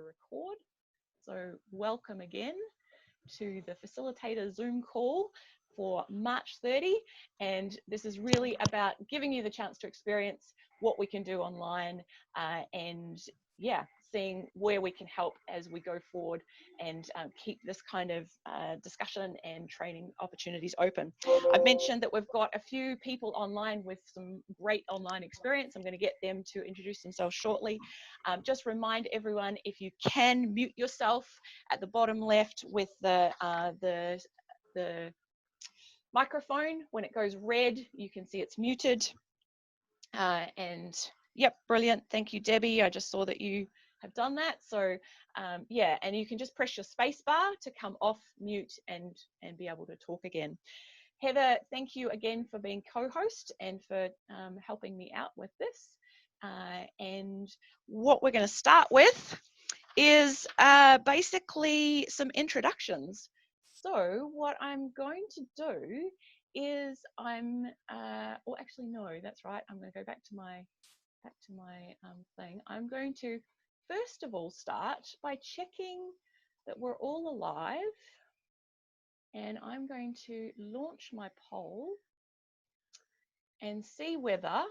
record. So welcome again to the Facilitator Zoom call for March 30. And this is really about giving you the chance to experience what we can do online and yeah, seeing where we can help as we go forward and keep this kind of discussion and training opportunities open. I've mentioned that we've got a few people online with some great online experience. I'm going to get them to introduce themselves shortly. Just remind everyone, if you can mute yourself at the bottom left with the microphone. When it goes red, you can see it's muted. And yep, brilliant. Thank you, Debbie. I just saw that you have done that. So yeah, and you can just press your space bar to come off mute and be able to talk again. Heather, thank you again for being co-host and for helping me out with this. And what we're going to start with is basically some introductions. So what I'm going to do is well, actually, no, that's right. I'm going to go back to my thing. I'm going to first of all start by checking that we're all alive, and I'm going to launch my poll and see whether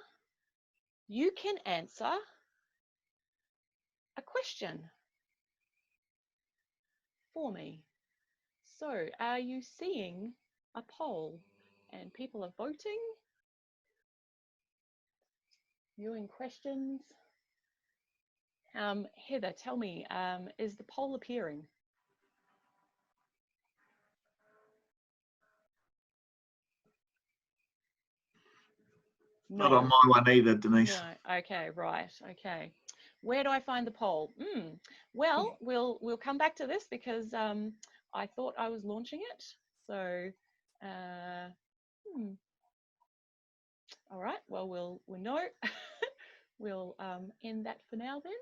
you can answer a question for me. So are you seeing a poll and people are voting, viewing questions? Heather, tell me, is the poll appearing? No. Not on my one either, Denise. No. Okay, right. Okay. Where do I find the poll? Well, we'll come back to this because I thought I was launching it. So, all right. Well, we'll know. We'll end that for now then.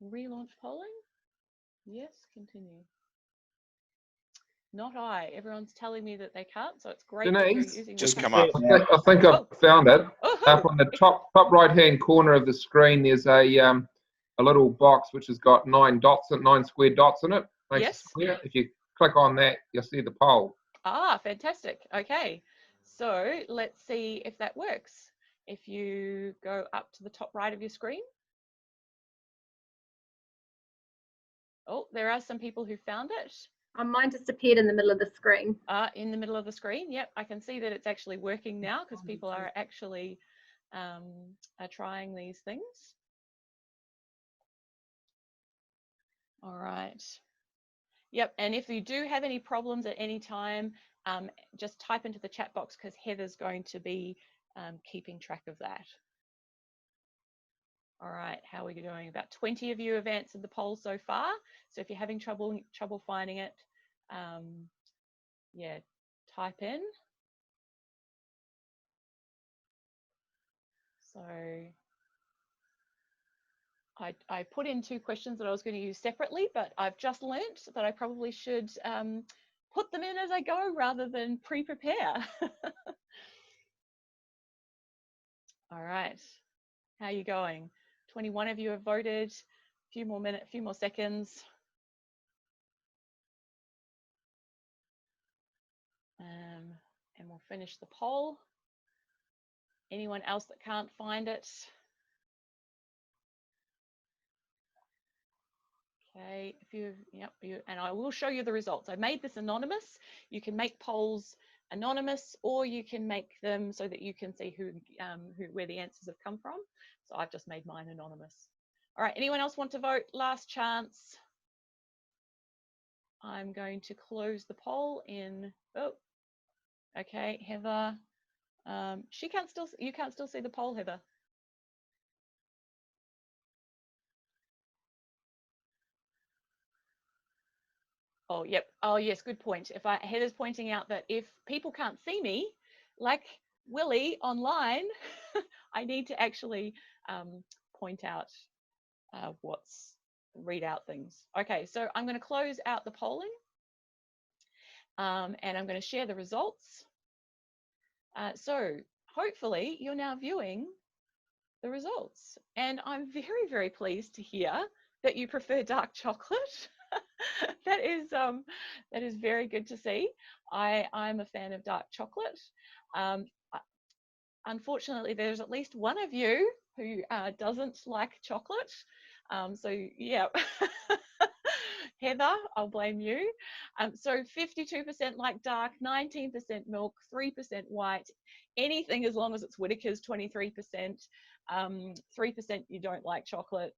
Relaunch polling. Yes, continue. Not I. Everyone's telling me that they can't, so it's great. Denise, that you're using just come up. I think I've found it. Up on the top right-hand corner of the screen, there's a little box which has got 9 square dots in it. Yes. If you click on that, you'll see the poll. Ah, fantastic. Okay. So let's see if that works. If you go up to the top right of your screen. Oh, there are some people who found it. Mine disappeared in the middle of the screen. In the middle of the screen. Yep, I can see that it's actually working now because people are actually are trying these things. All right. Yep, and if you do have any problems at any time, just type into the chat box because Heather's going to be keeping track of that. All right, how are we doing? About 20 of you have answered the poll so far. So if you're having trouble finding it, yeah, type in. So I put in 2 questions that I was going to use separately, but I've just learnt that I probably should put them in as I go rather than pre-prepare. All right, how are you going? 21 of you have voted. Few more seconds. And we'll finish the poll. Anyone else that can't find it? Okay, and I will show you the results. I made this anonymous. You can make polls anonymous, or you can make them so that you can see where the answers have come from. So I've just made mine anonymous. All right, anyone else want to vote? Last chance. I'm going to close the poll in. Oh, okay, Heather. You can't still see the poll, Heather. Oh, yep. Oh, yes, good point. Heather's pointing out that if people can't see me, like Willie online, I need to actually point out read out things. Okay, so I'm going to close out the polling and I'm going to share the results. So hopefully you're now viewing the results, and I'm very, very pleased to hear that you prefer dark chocolate. That is very good to see. I'm a fan of dark chocolate. Unfortunately, there's at least one of you who doesn't like chocolate. So yeah, Heather, I'll blame you. So 52% like dark, 19% milk, 3% white. Anything as long as it's Whittaker's, 23%. 3% you don't like chocolate.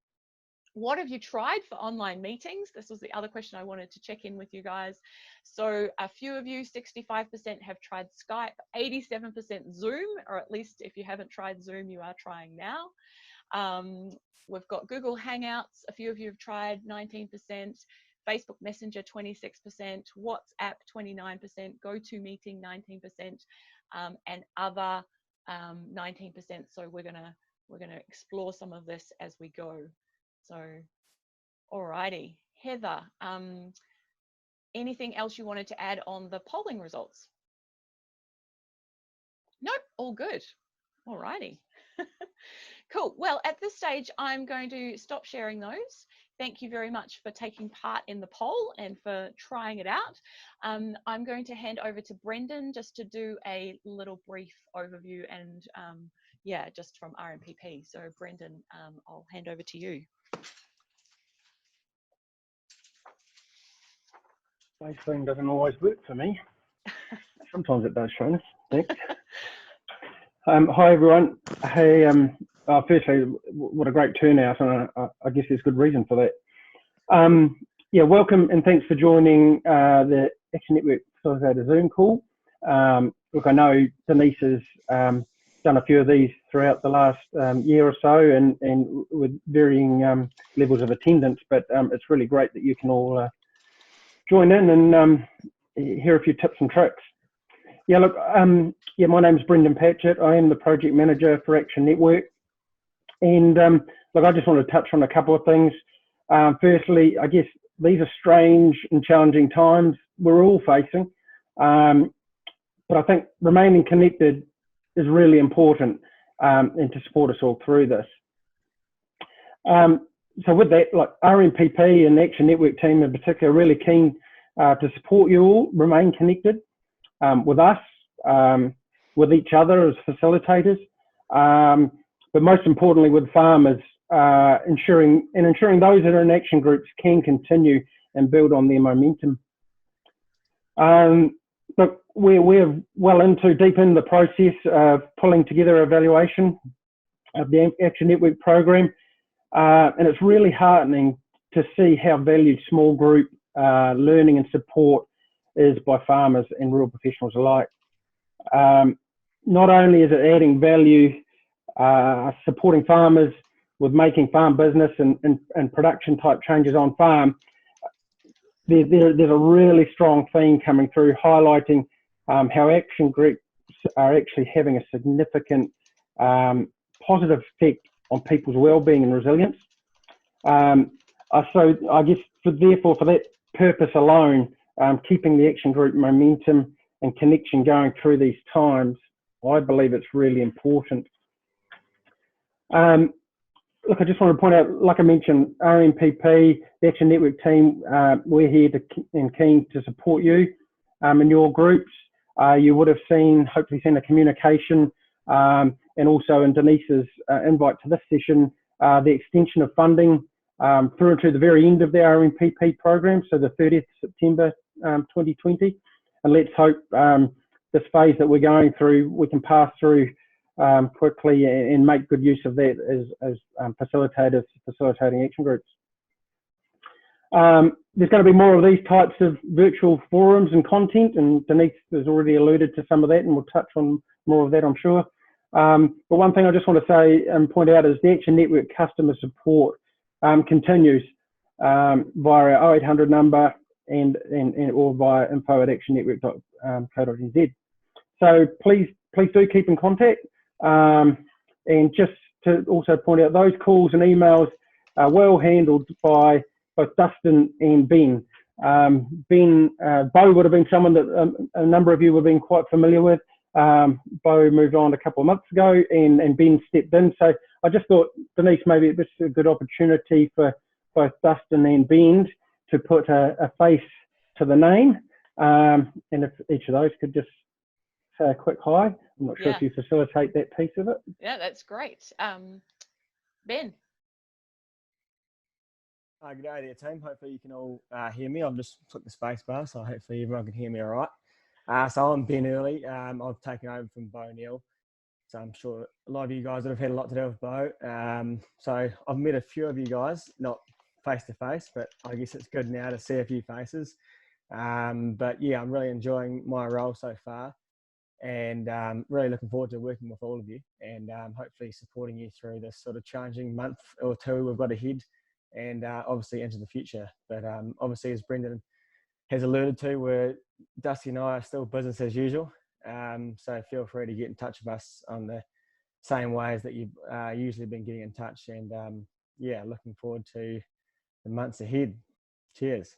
What have you tried for online meetings? This was the other question I wanted to check in with you guys. So a few of you, 65% have tried Skype, 87% Zoom, or at least if you haven't tried Zoom, you are trying now. We've got Google Hangouts, a few of you have tried, 19%, Facebook Messenger, 26%, WhatsApp, 29%, GoToMeeting, 19%, and other 19%. So we're gonna explore some of this as we go. So, alrighty, Heather, anything else you wanted to add on the polling results? Nope, all good. Alrighty. Cool. Well, at this stage, I'm going to stop sharing those. Thank you very much for taking part in the poll and for trying it out. I'm going to hand over to Brendan just to do a little brief overview and yeah, just from RMPP. So Brendan, I'll hand over to you. My phone doesn't always work for me. Sometimes it does, Shona. Thanks. Hi everyone. Hey, firstly, what a great turnout, and I guess there's good reason for that. Yeah, welcome and thanks for joining the Action Network Facilitator Zoom call. Look, I know Denise has done a few of these throughout the last year or so, and with varying levels of attendance, but it's really great that you can all join in and hear a few tips and tricks. Yeah, look, yeah, my name's Brendan Patchett. I am the project manager for Action Network. And look, I just want to touch on a couple of things. Firstly, I guess these are strange and challenging times we're all facing. But I think remaining connected is really important and to support us all through this. So with that, like RMPP and the Action Network team in particular are really keen to support you all, remain connected with us, with each other as facilitators, but most importantly with farmers, ensuring those that are in action groups can continue and build on their momentum. Look, we're well deep in the process of pulling together an evaluation of the Action Network program, and it's really heartening to see how valued small group learning and support is by farmers and rural professionals alike. Not only is it adding value, supporting farmers with making farm business and production type changes on farm, there's a really strong theme coming through highlighting how action groups are actually having a significant positive effect on people's well-being and resilience. So I guess therefore for that purpose alone, keeping the action group momentum and connection going through these times, I believe it's really important. Look, I just want to point out, like I mentioned, RMPP, the Action Network team, we're here and keen to support you in your groups. You would have hopefully seen a communication and also in Denise's invite to this session, the extension of funding through to the very end of the RMPP program, so the 30th September 2020. And let's hope this phase that we're going through, we can pass through quickly and make good use of that as facilitators facilitating action groups. There's going to be more of these types of virtual forums and content, and Denise has already alluded to some of that, and we'll touch on more of that, I'm sure. But one thing I just want to say and point out is the Action Network customer support continues via our 0800 number and or via info@actionnetwork.co.nz. So please do keep in contact. And just to also point out, those calls and emails are well handled by both Dustin and Ben. Bo would have been someone that a number of you would have been quite familiar with. Bo moved on a couple of months ago and Ben stepped in. So I just thought, Denise, maybe it's a good opportunity for both Dustin and Ben to put a face to the name. And if each of those could just say a quick hi. I'm not sure if you facilitate that piece of it. Yeah, that's great. Ben. Good day there, team. Hopefully you can all hear me. I've just clicked the space bar, so hopefully everyone can hear me all right. So I'm Ben Early. I've taken over from Bo Neal. So I'm sure a lot of you guys have had a lot to do with Bo. So I've met a few of you guys, not face to face, but I guess it's good now to see a few faces. But yeah, I'm really enjoying my role so far, and really looking forward to working with all of you and hopefully supporting you through this sort of challenging month or two we've got ahead, and obviously into the future. But obviously, as Brendan has alluded to, we're Dusty and I are still business as usual. So feel free to get in touch with us on the same ways that you've usually been getting in touch. And yeah, looking forward to the months ahead. Cheers.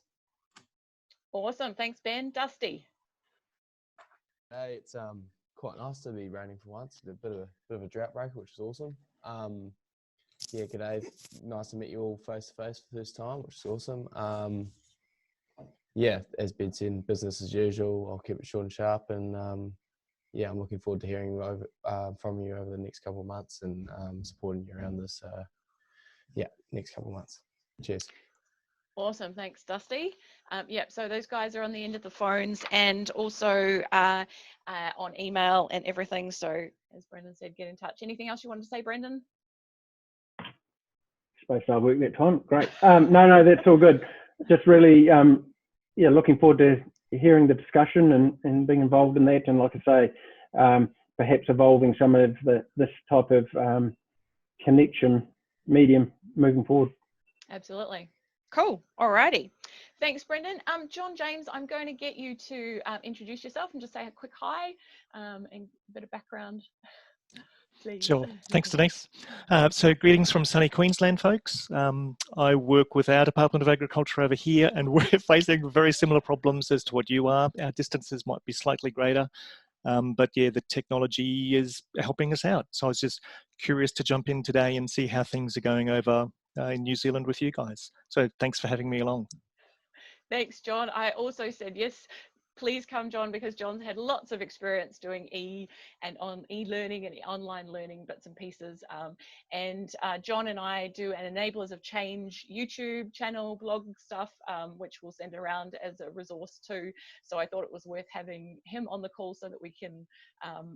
Awesome. Thanks, Ben. Dusty. Hey, it's quite nice to be raining for once. A bit of a drought breaker, which is awesome. Yeah, g'day. Nice to meet you all face to face for the first time, which is awesome. Yeah, as Ben said, business as usual. I'll keep it short and sharp, and yeah, I'm looking forward to hearing from you over the next couple of months and supporting you around this. Yeah, next couple of months. Cheers. Awesome. Thanks, Dusty. Yep, so those guys are on the end of the phones and also on email and everything. So as Brendan said, get in touch. Anything else you wanted to say, Brendan? Space bar work that time. Great. No, that's all good. Just really, yeah, looking forward to hearing the discussion and being involved in that. And like I say, perhaps evolving some of this type of connection medium moving forward. Absolutely. Cool. Alrighty. Thanks, Brendan. John James, I'm going to get you to introduce yourself and just say a quick hi and a bit of background, please. Sure. Thanks, Denise. So greetings from sunny Queensland, folks. I work with our Department of Agriculture over here, and we're facing very similar problems as to what you are. Our distances might be slightly greater, but yeah, the technology is helping us out. So I was just curious to jump in today and see how things are going over in New Zealand with you guys. So thanks for having me along. Thanks, John. I also said yes. Please come, John, because John's had lots of experience doing e-learning and online learning bits and pieces. And John and I do an Enablers of Change YouTube channel, blog stuff, which we'll send around as a resource too. So I thought it was worth having him on the call so that we can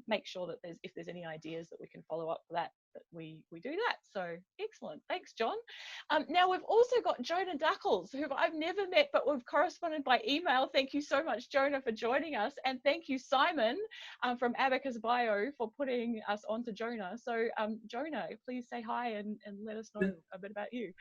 make sure that if there's any ideas that we can follow up for that we do that. So excellent. Thanks, John. Now we've also got Jonah Duckles, who I've never met, but we've corresponded by email. Thank you so much, Jonah, for joining us. And thank you, Simon, from Abacus Bio, for putting us on to Jonah. So Jonah, please say hi and let us know a bit about you.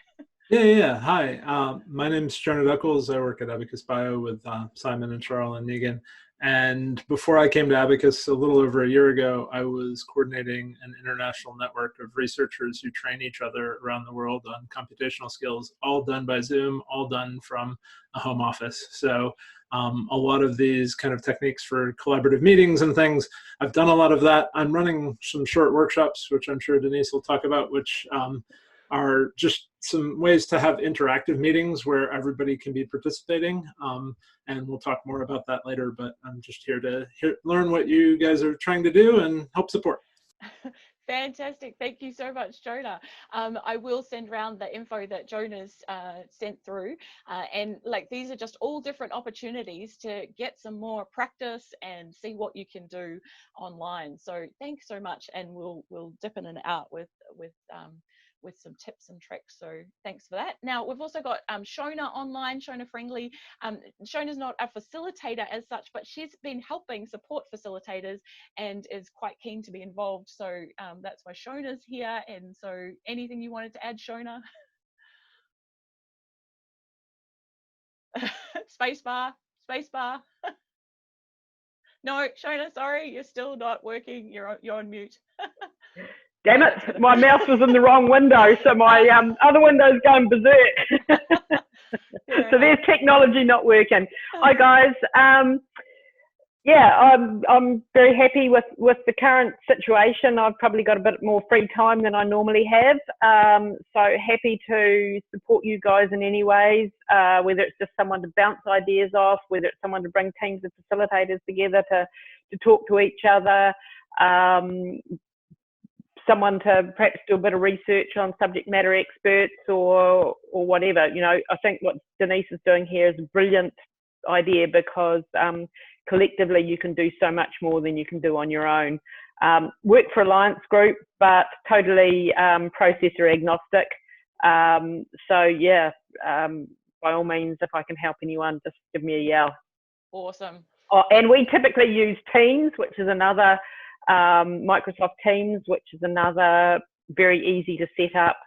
Yeah. Hi, my name's Jonah Duckles. I work at Abacus Bio with Simon and Charles and Negan. And before I came to Abacus a little over a year ago, I was coordinating an international network of researchers who train each other around the world on computational skills, all done by Zoom, all done from a home office. So a lot of these kind of techniques for collaborative meetings and things, I've done a lot of that. I'm running some short workshops, which I'm sure Denise will talk about, which are just some ways to have interactive meetings where everybody can be participating. And we'll talk more about that later, but I'm just here to learn what you guys are trying to do and help support. Fantastic. Thank you so much, Jonah. I will send around the info that Jonah's sent through. And like, these are just all different opportunities to get some more practice and see what you can do online. So thanks so much. And we'll dip in and out with some tips and tricks. So thanks for that. Now we've also got Shona online, Shona Friendly. Shona's not a facilitator as such, but she's been helping support facilitators and is quite keen to be involved. So that's why Shona's here. And so anything you wanted to add, Shona? Spacebar. No, Shona, sorry, you're still not working. You're on mute. Damn it, my mouse was in the wrong window, so my other window's going berserk. So there's technology not working. Hi guys. Yeah, I'm very happy with the current situation. I've probably got a bit more free time than I normally have. So happy to support you guys in any ways, whether it's just someone to bounce ideas off, whether it's someone to bring teams of facilitators together to talk to each other, someone to perhaps do a bit of research on subject matter experts or whatever. You know, I think what Denise is doing here is a brilliant idea because collectively you can do so much more than you can do on your own. Work for Alliance Group, but totally processor agnostic. So yeah, by all means, if I can help anyone, just give me a yell. Awesome. Oh, and we typically use Teams, which is another Microsoft Teams, which is another very easy to set up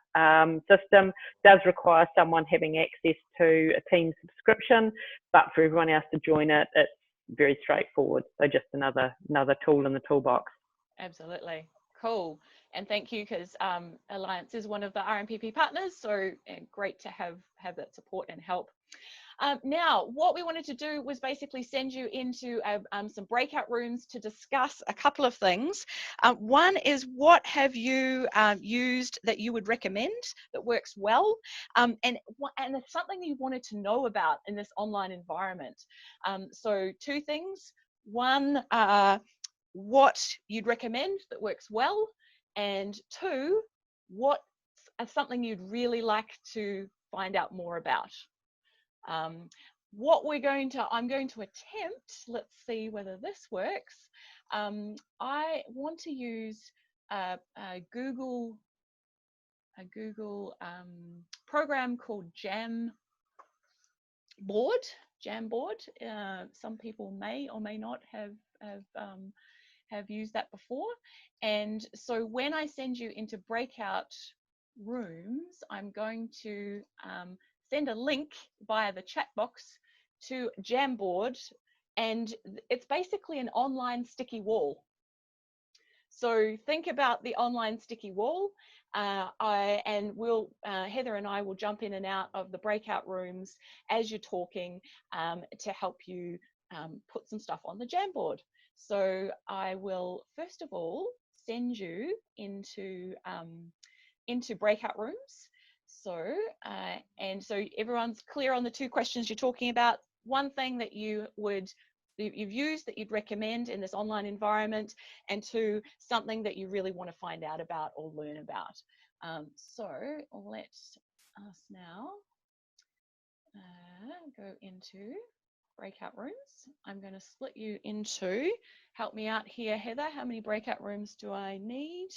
system. Does require someone having access to a Teams subscription, but for everyone else to join it, it's very straightforward. So just another tool in the toolbox. Absolutely. Cool. And thank you, because Alliance is one of the RMPP partners, so great to have that support and help. Now, what we wanted to do was basically send you into some breakout rooms to discuss a couple of things. One is, what have you used that you would recommend that works well, and it's something you wanted to know about in this online environment. So two things. One, what you'd recommend that works well, and two, what's something you'd really like to find out more about. What I'm going to attempt, let's see whether this works. I want to use a Google program called Jamboard. Some people may or may not have used that before. And so when I send you into breakout rooms, I'm going to send a link via the chat box to Jamboard, and it's basically an online sticky wall. So think about the online sticky wall, and Heather and I will jump in and out of the breakout rooms as you're talking to help you put some stuff on the Jamboard. So I will first of all send you into breakout rooms. So, and so everyone's clear on the two questions you're talking about. One thing that you've used that you'd recommend in this online environment, and two, something that you really want to find out about or learn about. So let us now go into breakout rooms. I'm going to split you into, help me out here, Heather, how many breakout rooms do I need?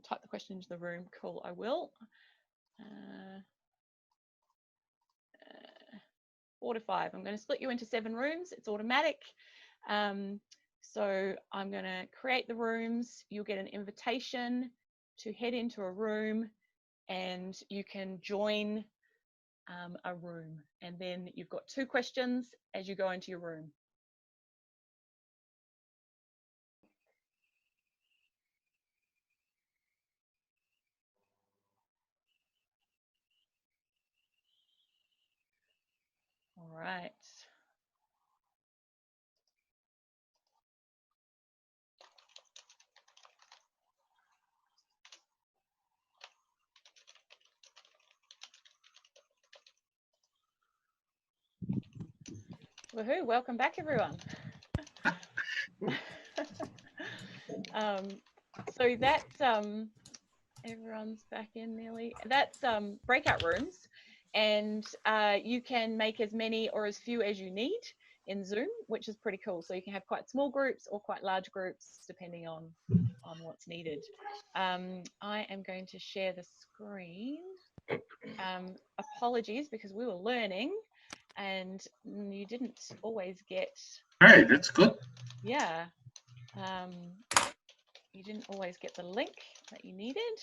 Type the question into the room. Cool, I will. 4 to 5. I'm going to split you into 7 rooms. It's automatic. So I'm going to create the rooms. You'll get an invitation to head into a room, and you can join a room. And then you've got 2 questions as you go into your room. All right. Woohoo, welcome back, everyone. So that's, everyone's back in nearly. That's breakout rooms, and you can make as many or as few as you need in Zoom, which is pretty cool. So you can have quite small groups or quite large groups, depending on what's needed. I am going to share the screen. Apologies, because we were learning and you didn't always get. Hey, that's good. Yeah. You didn't always get the link that you needed.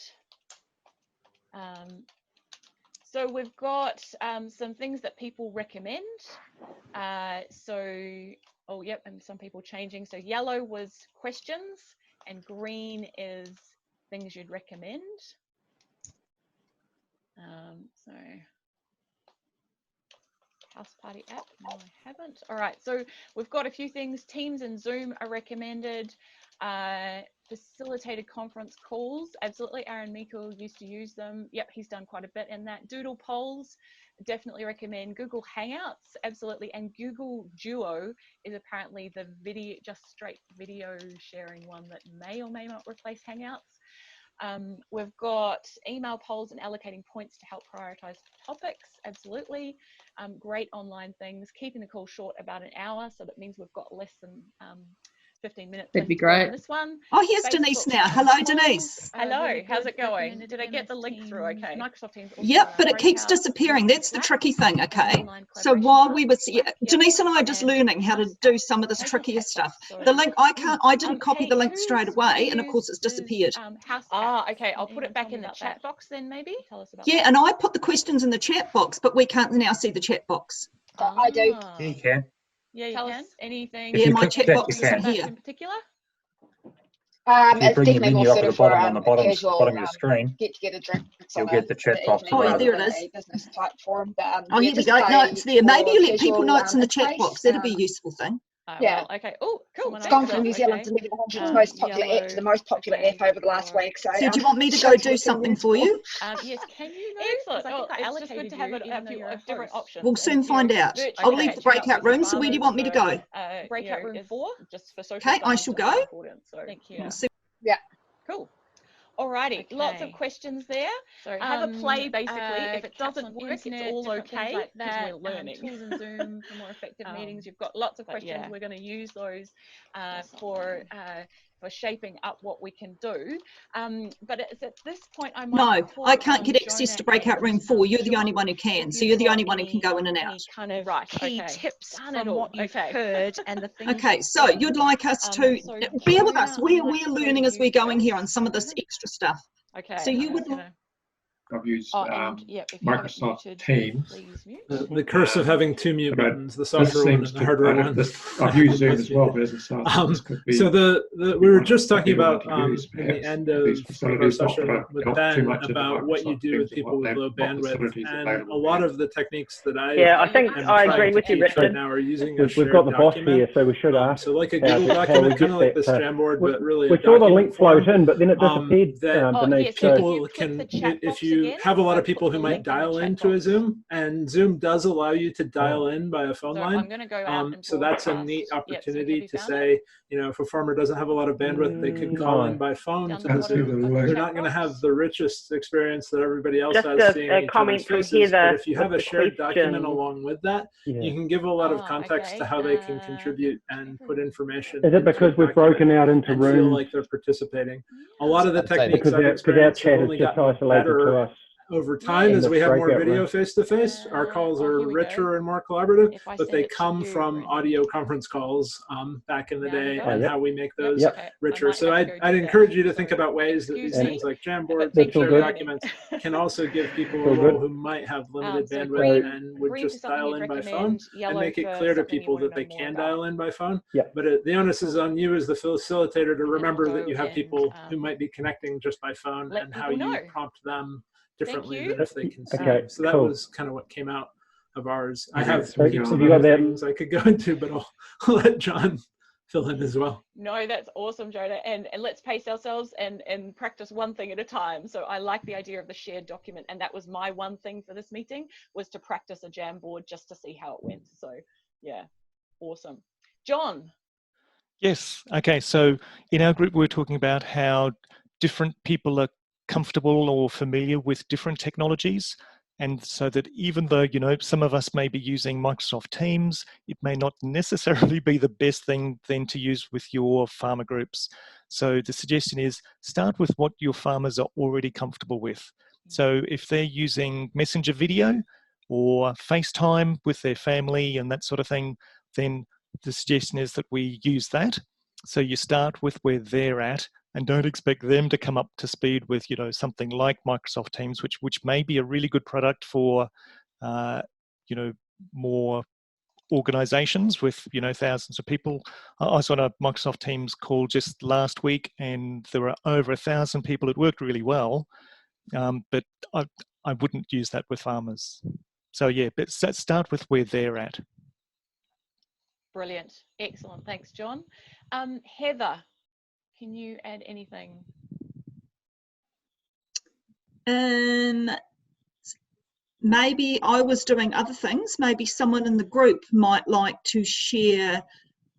So we've got some things that people recommend. Oh, yep, and some people changing. So yellow was questions and green is things you'd recommend. So House Party app? No, I haven't. All right, so we've got a few things. Teams and Zoom are recommended. Facilitated conference calls, absolutely. Aaron Meikle used to use them. Yep, he's done quite a bit in that. Doodle polls, definitely recommend. Google Hangouts, absolutely. And Google Duo is apparently the video, just straight video sharing one that may or may not replace Hangouts. We've got email polls and allocating points to help prioritize topics, absolutely. Great online things, keeping the call short, about an hour, so that means we've got less than 15 minutes. That'd be left to go on great. This one. Oh, here's Facebook Denise now. Hello, polls. Denise. Hello, really how's good. it going? Recommended Did I get the link through? MS Okay. Teams. Microsoft Teams. Yep, but it keeps disappearing. That's the tricky thing, okay? So while we were, Denise and I are just learning how to do some of this trickier stuff. The link, I didn't copy the link straight away, and of course it's disappeared. Okay, I'll put it back in the chat box then, maybe. Tell us about Yeah, and I put the questions in the chat box, but we can't now see the chat box. I do. Yeah, you can. Yeah, you can. Anything? Yeah, my chat box you can. isn't here. In particular? It's bring your definitely menu more up at suited the for bottom on the bottom casual of your screen, get together drinks. you'll get the chat box. Oh, yeah, there it is. Business platform. But, Oh, here we go. No, it's there. Maybe you let people know it's in the chat box. That'd be a useful thing. Yeah. Well, okay. Oh, cool. It's gone from New Zealand to the most popular app to the most popular app over the last week. So, So do you want me to go do something for you? Yes, can you? Excellent. Oh, it's just good to have a few different options. We'll soon find out. I'll leave the breakout room. So where do you want me to go? Breakout room 4, just for social. Okay, I shall go. Thank you. Yeah. Cool. Alrighty, lots of questions there. So have a play basically. If it doesn't work, it's all okay because we're learning. Tools and Zoom for more effective meetings. You've got lots of questions. We're going to use those for shaping up what we can do. But it's at this point I might. No, I can't get access to breakout room 4. You're the only one who can. So you're the only one who can go in and out. Kind of key tips from what you've heard and the things. Okay, so you'd like us to bear with us. We're learning as we're going here on some of this extra stuff. Okay. So you would. I've used Microsoft Teams. The curse of having two mute buttons, the softer one and the harder one. I've used Zoom as well, but as a so we were just talking about in the end of our session with Ben about what you do with people with low bandwidth, and a lot of the techniques that I I agree with you, Richard. right now are using a We've got the boss document. here, so we should ask. So like a Google document, kind of like this Jamboard, but really we saw the link float in, but then it disappeared beneath. People can, if you have a lot of people who might dial into a Zoom, and Zoom does allow you to dial in by a phone line. I'm going to go out and so that's a neat opportunity to say, you know, if a farmer doesn't have a lot of bandwidth, they could call in by phone to the Zoom. They're not going to have the richest experience that everybody else has seeing each other's faces, but if you have a shared document along with that, you can give a lot of context to how they can contribute and put information. Is it because we've broken out into rooms? Feel like they're participating. A lot of the techniques I've because our chat is just isolated to us. Over time, as we have more video face-to-face, our calls are richer and more collaborative, but they come from audio conference calls back in the day and how we make those richer. So I'd encourage you to think about ways that these things like Jamboard and shared documents can also give people a role who might have limited bandwidth and would just dial in by phone and make it clear to people that they can dial in by phone. But the onus is on you as the facilitator to remember that you have people who might be connecting just by phone and how you prompt them differently than if they can see. So that was kind of what came out of ours. I have heaps of other things I could go into, but I'll let John fill in as well. No, that's awesome, Jonah. And let's pace ourselves and practice one thing at a time. So I like the idea of the shared document. And that was my one thing for this meeting, was to practice a Jamboard just to see how it went. So yeah, awesome. John. Yes. Okay. So in our group, we're talking about how different people are comfortable or familiar with different technologies, and so that even though, you know, some of us may be using Microsoft Teams, it may not necessarily be the best thing then to use with your farmer groups. So the suggestion is start with what your farmers are already comfortable with. So if they're using Messenger video or FaceTime with their family and that sort of thing, then the suggestion is that we use that. So you start with where they're at, and don't expect them to come up to speed with, you know, something like Microsoft Teams, which may be a really good product for, you know, more organizations with, you know, thousands of people. I was on a Microsoft Teams call just last week, and there were over 1,000 people. It worked really well, but I wouldn't use that with farmers. So yeah, but start with where they're at. Brilliant. Excellent. Thanks, John. Heather, can you add anything? Maybe I was doing other things. Maybe someone in the group might like to share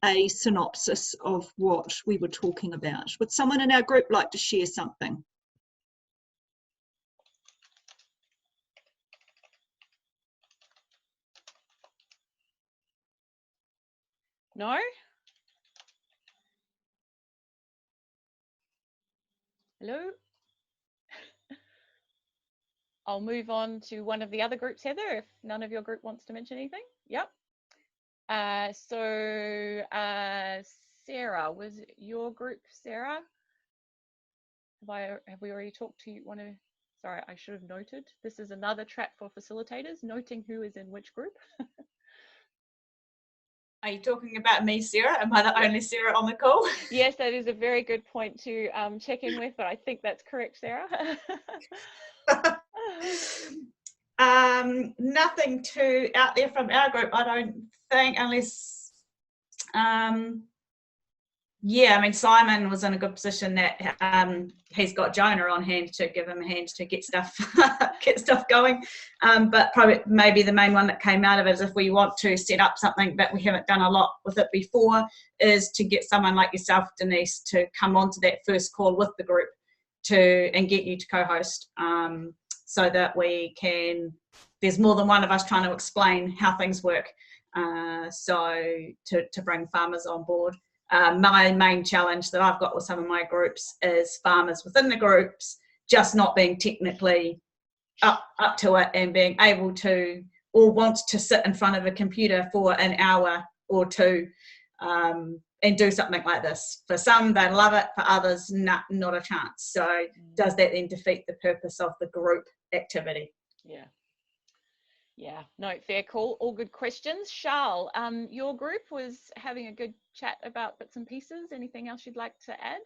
a synopsis of what we were talking about. Would someone in our group like to share something? No? Hello? I'll move on to one of the other groups, Heather, if none of your group wants to mention anything. Yep. Sarah, was it your group, Sarah? Have we already talked to you? Sorry, I should have noted. This is another track for facilitators, noting who is in which group. Are you talking about me, Sarah? Am I the only Sarah on the call? Yes, that is a very good point to check in with, but I think that's correct, Sarah. Nothing too out there from our group, I don't think, unless yeah, I mean, Simon was in a good position that he's got Jonah on hand to give him a hand to get stuff going. But probably maybe the main one that came out of it is if we want to set up something that we haven't done a lot with it before, is to get someone like yourself, Denise, to come onto that first call with the group and get you to co-host, so that we can, there's more than one of us trying to explain how things work, so to bring farmers on board. My main challenge that I've got with some of my groups is farmers within the groups just not being technically up to it and being able to, or want to sit in front of a computer for an hour or two and do something like this. For some, they love it. For others, not a chance. So does that then defeat the purpose of the group activity? Yeah. Yeah, no, fair call. All good questions. Charles, your group was having a good chat about bits and pieces. Anything else you'd like to add?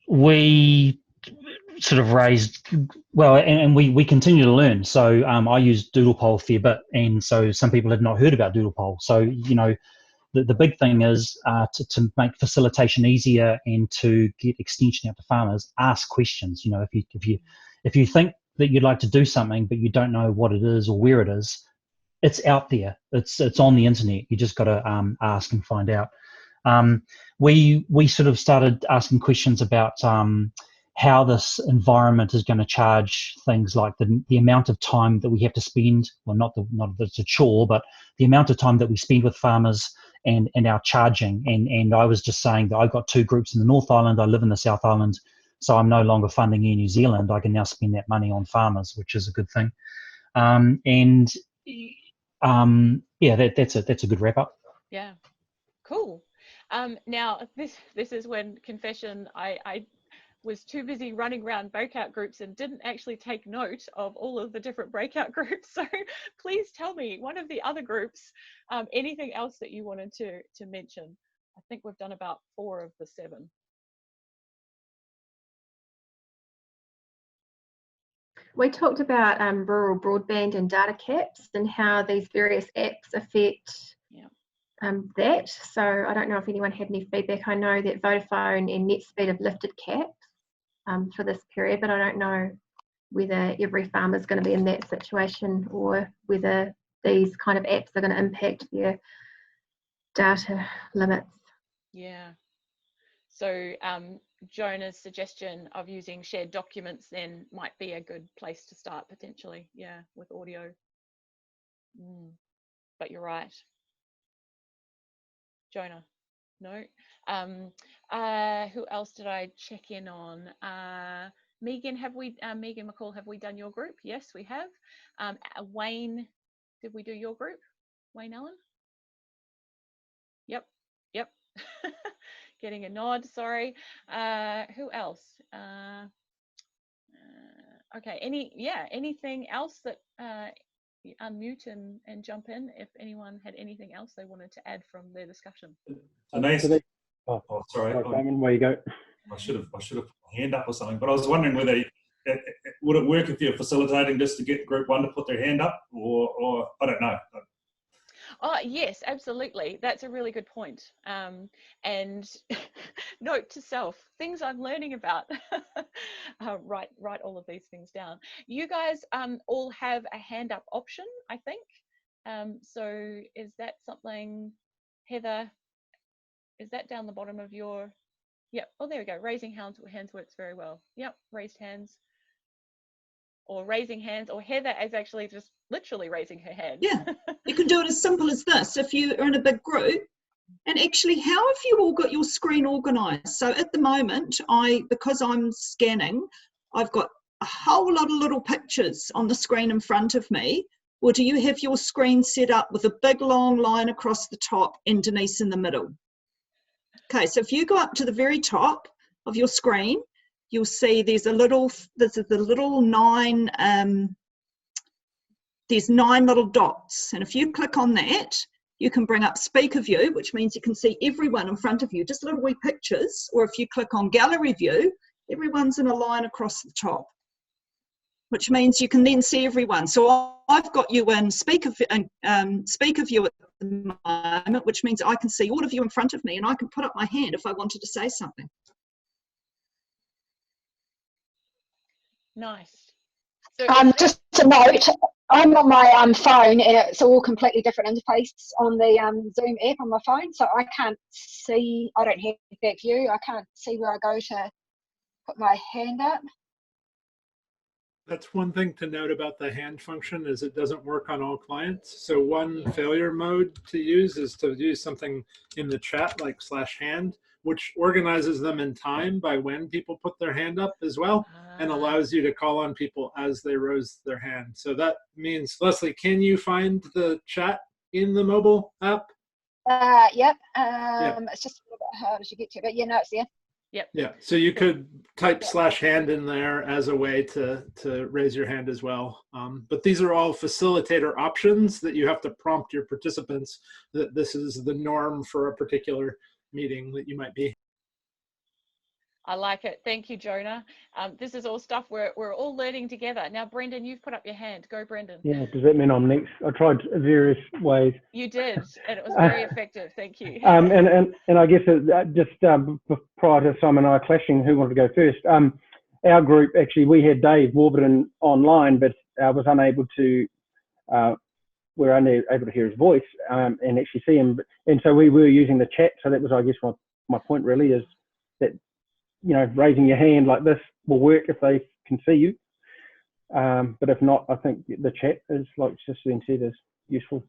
We sort of raised, well, and we continue to learn. So I use Doodlepole a fair bit, and so some people had not heard about Doodlepole. So, you know, the big thing is to make facilitation easier and to get extension out to farmers, ask questions. You know, if you think that you'd like to do something but you don't know what it is or where it is, it's out there. It's on the internet. You just got to ask and find out. We sort of started asking questions about how this environment is going to charge things like the amount of time that we have to spend. Well, not that it's a chore, but the amount of time that we spend with farmers and our charging. And I was just saying that I've got two groups in the North Island. I live in the South Island, so I'm no longer funding Air New Zealand. I can now spend that money on farmers, which is a good thing. Yeah, that's a good wrap up. Yeah, cool. Now this is when, confession, I was too busy running around breakout groups and didn't actually take note of all of the different breakout groups. So please tell me, one of the other groups, anything else that you wanted to mention. I think we've done about 4 of the 7. We talked about rural broadband and data caps and how these various apps affect that. So I don't know if anyone had any feedback. I know that Vodafone and NetSpeed have lifted caps for this period, but I don't know whether every farmer is going to be in that situation or whether these kind of apps are going to impact their data limits. Yeah. So Jonah's suggestion of using shared documents then might be a good place to start potentially, yeah, with audio. But you're right. Jonah, no. Who else did I check in on? Megan, Megan McCall, have we done your group? Yes, we have. Wayne, did we do your group? Wayne Allen? Yep. Getting a nod, sorry. Who else? Okay, anything else that unmute and jump in if anyone had anything else they wanted to add from their discussion. Denise. Oh, sorry. Simon, where you go? I should have put my hand up or something, but I was wondering whether would it work if you're facilitating just to get group one to put their hand up, or I don't know. Oh, yes, absolutely. That's a really good point. And note to self, things I'm learning about. Write all of these things down. You guys all have a hand up option, I think. So is that something, Heather, is that down the bottom of your, yep, oh, there we go. Raising hands works very well. Yep, raised hands. Or raising hands, or Heather is actually just literally raising her hand. Yeah, you can do it as simple as this. If you are in a big group, and actually, how have you all got your screen organised? So at the moment, because I'm scanning, I've got a whole lot of little pictures on the screen in front of me. Or do you have your screen set up with a big long line across the top and Denise in the middle? Okay, so if you go up to the very top of your screen, you'll see there's a little, this is the little 9, there's 9 little dots. And if you click on that, you can bring up speaker view, which means you can see everyone in front of you, just little wee pictures. Or if you click on gallery view, everyone's in a line across the top, which means you can then see everyone. So I've got you in speaker view at the moment, which means I can see all of you in front of me and I can put up my hand if I wanted to say something. Nice. So just a note, I'm on my phone and it's all completely different interface on the Zoom app on my phone, so I can't see, I don't have that view, I can't see where I go to put my hand up. That's one thing to note about the hand function is it doesn't work on all clients. So one failure mode to use is to use something in the chat like /hand, which organizes them in time by when people put their hand up as well, and allows you to call on people as they raise their hand. So that means, Leslie, can you find the chat in the mobile app? Yep. Yeah. It's just a little bit harder to get to, but yeah, no, it's there. Yep. Yeah, so you could type /hand in there as a way to raise your hand as well. But these are all facilitator options that you have to prompt your participants that this is the norm for a particular meeting that you might be. I like it. Thank you, Jonah. This is all stuff we're all learning together. Now, Brendan, you've put up your hand. Go, Brendan. Yeah, does that mean I'm next? I tried various ways. You did, and it was very effective. Thank you. And I guess just prior to Simon and I clashing, who wanted to go first? Our group, actually, we had Dave Warburton online, but was unable to, we're only able to hear his voice and actually see him. And so we were using the chat. So that was, I guess, my point really is that, you know, raising your hand like this will work if they can see you. But if not, I think the chat is, like Justine said, is useful.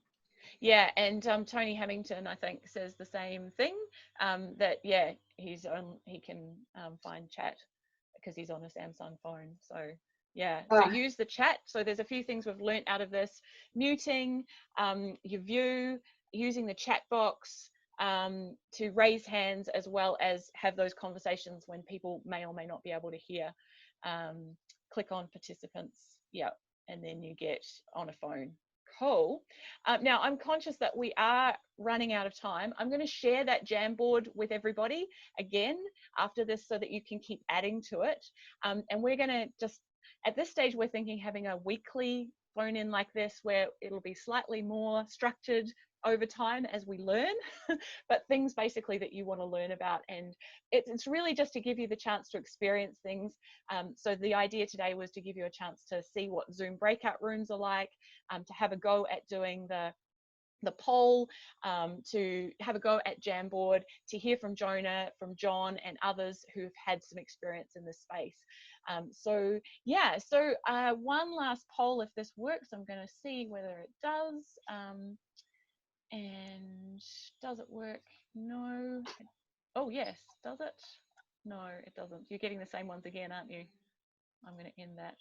Yeah, and Tony Hamilton, I think, says the same thing. That yeah, he can find chat because he's on a Samsung phone. So yeah, so use the chat. So there's a few things we've learnt out of this: muting, your view, using the chat box. To raise hands as well as have those conversations when people may or may not be able to hear. Click on participants, yeah, and then you get on a phone. Cool. Now I'm conscious that we are running out of time. I'm going to share that Jamboard with everybody again after this so that you can keep adding to it. And we're going to just, at this stage, we're thinking having a weekly phone in like this where it'll be slightly more structured over time as we learn, but things basically that you want to learn about. And it's really just to give you the chance to experience things. So the idea today was to give you a chance to see what Zoom breakout rooms are like, to have a go at doing the poll, to have a go at Jamboard, to hear from Jonah, from John and others who've had some experience in this space. So yeah, so one last poll if this works. I'm going to see whether it does. And does it work? No. Oh yes, does it? No, it doesn't. You're getting the same ones again, aren't you? I'm going to end that.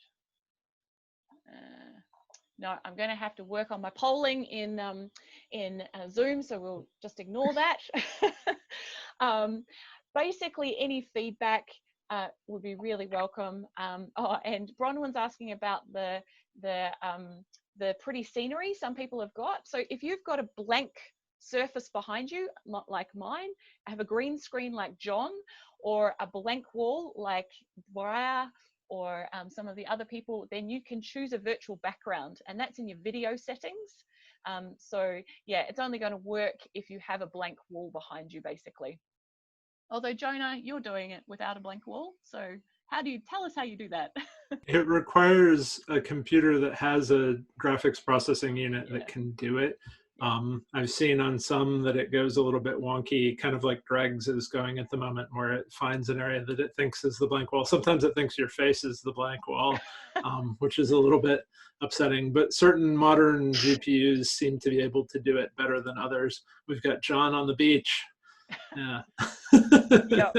No, I'm going to have to work on my polling in Zoom, so we'll just ignore that. Basically, any feedback would be really welcome. Oh, and Bronwyn's asking about the pretty scenery some people have got. So if you've got a blank surface behind you, not like mine, have a green screen like John, or a blank wall like Briar some of the other people, then you can choose a virtual background, and that's in your video settings. So yeah, it's only going to work if you have a blank wall behind you, basically. Although Jonah, you're doing it without a blank wall. So how do you tell us how you do that? It requires a computer that has a graphics processing unit that can do it. I've seen on some that it goes a little bit wonky, kind of like Greg's is going at the moment, where it finds an area that it thinks is the blank wall. Sometimes it thinks your face is the blank wall, which is a little bit upsetting. But certain modern GPUs seem to be able to do it better than others. We've got John on the beach. Yeah. Yep.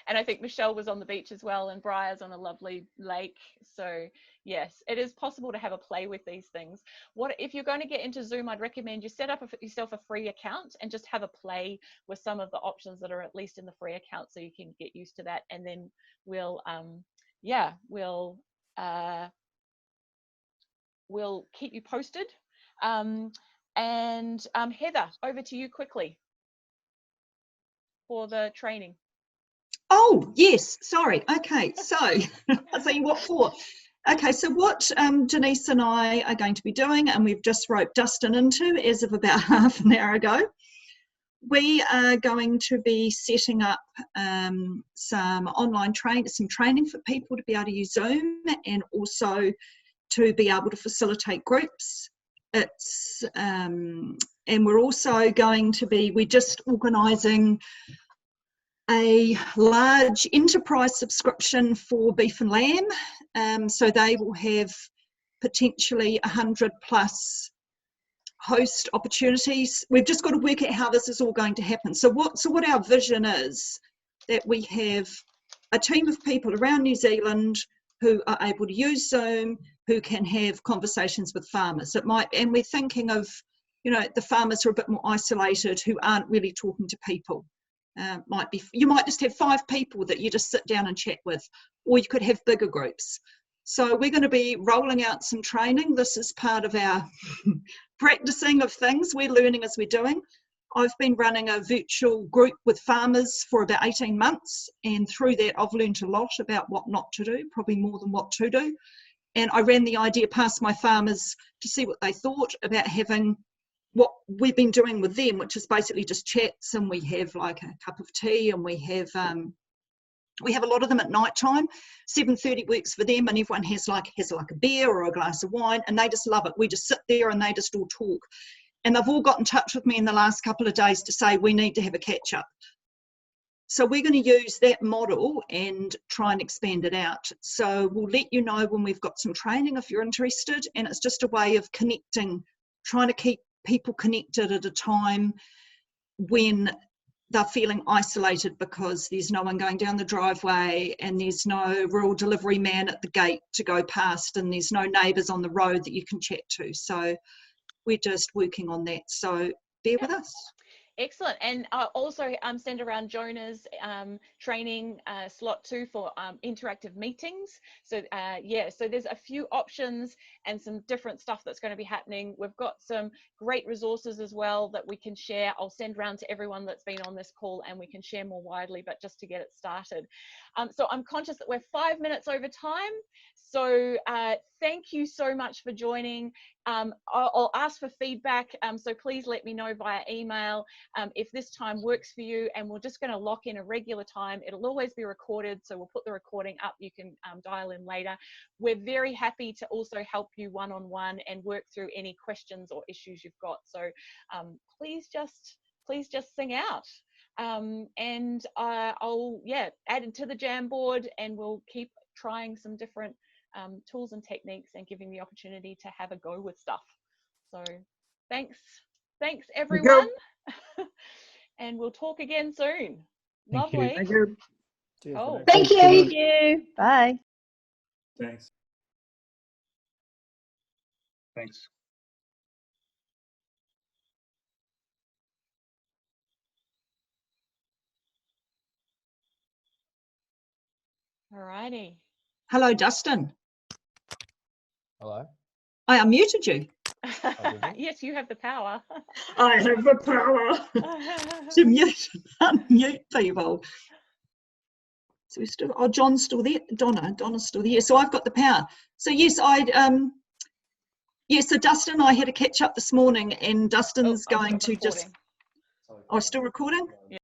And I think Michelle was on the beach as well, and Briar's on a lovely lake. So yes, it is possible to have a play with these things. What if you're going to get into Zoom, I'd recommend you set up yourself a free account and just have a play with some of the options that are at least in the free account, so you can get used to that. And then we'll keep you posted. Heather, over to you quickly for the training. Oh, yes, sorry. Okay, so I'll tell you what for. Okay, so what Denise and I are going to be doing, and we've just roped Dustin into as of about half an hour ago, we are going to be setting up some online training for people to be able to use Zoom, and also to be able to facilitate groups. It's and we're also going to be, we're just organising a large enterprise subscription for Beef and Lamb, so they will have potentially 100+ host opportunities. We've just got to work out how this is all going to happen. So what our vision is, that we have a team of people around New Zealand who are able to use Zoom, who can have conversations with farmers. And we're thinking of, you know, the farmers who are a bit more isolated, who aren't really talking to people. You might just have 5 people that you just sit down and chat with, or you could have bigger groups. So we're going to be rolling out some training. This is part of our practicing of things. We're learning as we're doing. I've been running a virtual group with farmers for about 18 months, and through that I've learned a lot about what not to do, probably more than what to do. And I ran the idea past my farmers to see what they thought about having what we've been doing with them, which is basically just chats, and we have like a cup of tea, and we have a lot of them at night time. 7:30 works for them, and everyone has like a beer or a glass of wine, and they just love it. We just sit there and they just all talk. And they've all got in touch with me in the last couple of days to say we need to have a catch up. So we're going to use that model and try and expand it out. So we'll let you know when we've got some training if you're interested. And it's just a way of connecting, trying to keep people connected at a time when they're feeling isolated because there's no one going down the driveway, and there's no rural delivery man at the gate to go past, and there's no neighbours on the road that you can chat to. So we're just working on that. So bear with us. Excellent. And also send around Jonah's training slot too for interactive meetings. So so there's a few options and some different stuff that's going to be happening. We've got some great resources as well that we can share. I'll send around to everyone that's been on this call, and we can share more widely, but just to get it started. So I'm conscious that we're 5 minutes over time. So thank you so much for joining. I'll ask for feedback, so please let me know via email if this time works for you, and we're just going to lock in a regular time. It'll always be recorded, so we'll put the recording up. You can dial in later. We're very happy to also help you one-on-one and work through any questions or issues you've got. So please just sing out. And I'll add it to the Jamboard, and we'll keep trying some different tools and techniques and giving the opportunity to have a go with stuff. So thanks everyone. And we'll talk again soon. Thank Lovely. you. Thank you. Oh, Thank you. Thank you. Bye. Thanks. Thanks. alrighty. Hello, Dustin. Hello. I unmuted you. Yes, you have the power. I have the power to unmute people. So we're still, oh, John's still there. Donna's still there. So I've got the power. So yes, so Dustin and I had a catch up this morning, and Dustin's going to just, oh, still recording? Yeah.